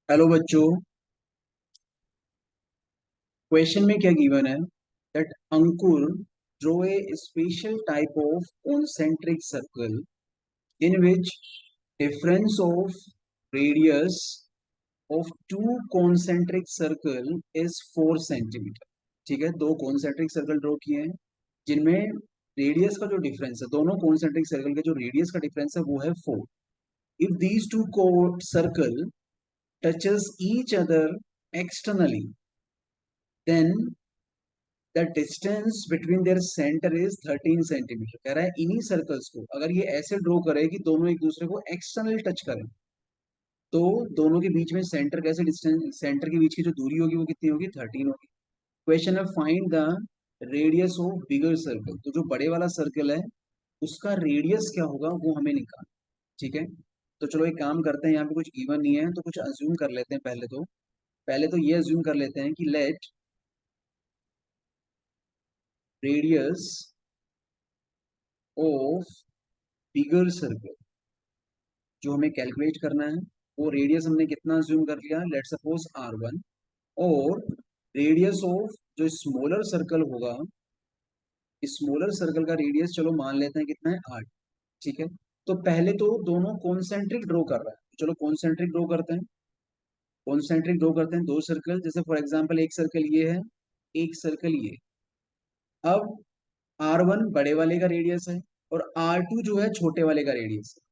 Hello बच्चों। Question में क्या गिवन है that Ankur draw a special type of concentric circle in which difference of radius of to concentric circle is 4 centimetre. ठीक है, दो concentric circle draw किए हैं जिनमें रेडियस का जो डिफरेंस है, दोनों कॉन्सेंट्रिक सर्कल के जो रेडियस का डिफरेंस है वो है 4। If these two circle touches each other externally, then the distance between their centre is 13 centimetre. कह रहा है इन्हीं सर्कल्स को अगर ये ऐसे ड्रॉ करे कि दोनों एक दूसरे को एक्सटर्नल टच करें, तो दोनों के बीच में सेंटर कैसे डिस्टेंस, सेंटर के बीच की जो दूरी होगी वो कितनी होगी, 13 होगी। क्वेश्चन है find the radius of bigger circle. तो जो बड़े वाला सर्कल है उसका रेडियस क्या होगा वो हमें निकालना। ठीक है, तो चलो एक काम करते हैं, यहाँ पे कुछ गिवन नहीं है तो कुछ अज्यूम कर लेते हैं। पहले तो ये अज्यूम कर लेते हैं कि let radius of bigger circle जो हमें कैलकुलेट करना है, वो रेडियस हमने कितना ज्यूम कर लिया, लेट सपोज R1। और रेडियस ऑफ जो स्मॉलर सर्कल होगा, स्मॉलर सर्कल का रेडियस चलो मान लेते हैं कितना है, 8। ठीक है, तो पहले तो दोनों कॉन्सेंट्रिक ड्रॉ कर रहा है, चलो कॉन्सेंट्रिक ड्रॉ करते हैं। कॉन्सेंट्रिक ड्रॉ करते हैं दो सर्कल, जैसे फॉर एग्जाम्पल एक सर्कल ये है, एक सर्कल ये। अब R1 बड़े वाले का रेडियस है और R2 जो है छोटे वाले का रेडियस है।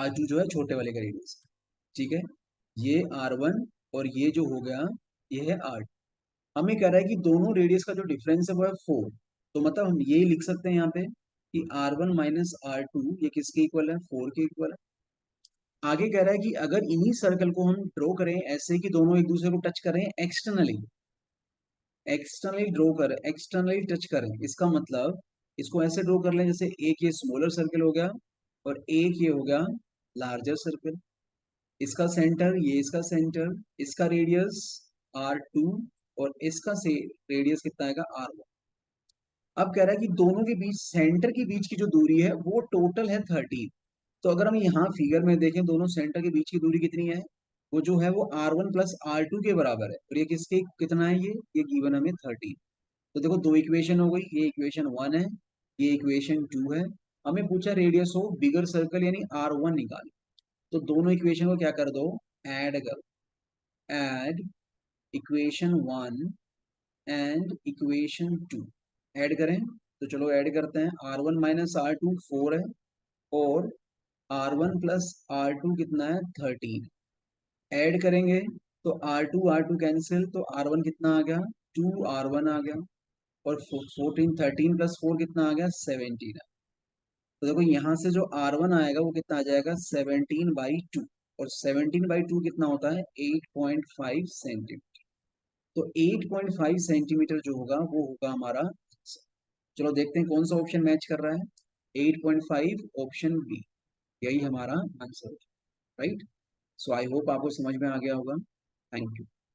R2 जो है छोटे वाले का रेडियस है। ठीक है, ये R1 और ये जो हो गया ये है R2। हमें कह रहा है कि दोनों रेडियस का जो डिफरेंस है वो है 4। तो मतलब हम ये लिख सकते हैं यहाँ पे कि R1 माइनस R2 ये किसके इक्वल है, 4 के इक्वल है। आगे कह रहा है कि अगर इन्हीं सर्कल को हम ड्रॉ करें ऐसे कि दोनों एक दूसरे को टच करें एक्सटर्नली, एक्सटर्नली ड्रॉ करें, एक्सटर्नली टच करें, इसका मतलब इसको ऐसे ड्रॉ कर लें जैसे एक ये स्मॉलर सर्कल हो गया और एक ये हो गया लार्जर सर्कल। इसका सेंटर, ये इसका सेंटर, इसका रेडियस R2 और इसका से रेडियस कितना आएगा R1। अब कह रहा है कि दोनों के बीच, सेंटर के बीच की जो दूरी है वो टोटल है 13। तो अगर हम यहाँ फिगर में देखें दोनों सेंटर के बीच की दूरी कितनी है, वो जो है वो R1 प्लस R2 के बराबर है। और ये किसके कितना है, ये गिवन हमें 13। तो देखो दो इक्वेशन हो गई, ये इक्वेशन 1 है, ये इक्वेशन 2 है। हमें पूछा रेडियस ऑफ बिगर सर्कल यानी R1 निकाल। तो दोनों इक्वेशन को क्या कर दो, ऐड कर, add equation 1 and equation 2। Add करें तो चलो ऐड करते हैं, R1 माइनस R2 4 है और R1 प्लस R2 कितना है, 13। ऐड करेंगे तो R2 कैंसिल, तो R1 कितना आ गया, 2R1 आ गया। और 14, 13 प्लस 4 कितना आ गया, 17 है। तो देखो यहाँ से जो R1 आएगा वो कितना आ जाएगा, 17/2। और 17/2 कितना होता है, 8.5 सेंटीमीटर। तो 8.5 सेंटीमीटर जो होगा वो होगा हमारा। चलो देखते हैं कौन सा ऑप्शन मैच कर रहा है, 8.5 ऑप्शन बी, यही हमारा आंसर है। राइट। सो आई होप आपको समझ में आ गया होगा। Thank you.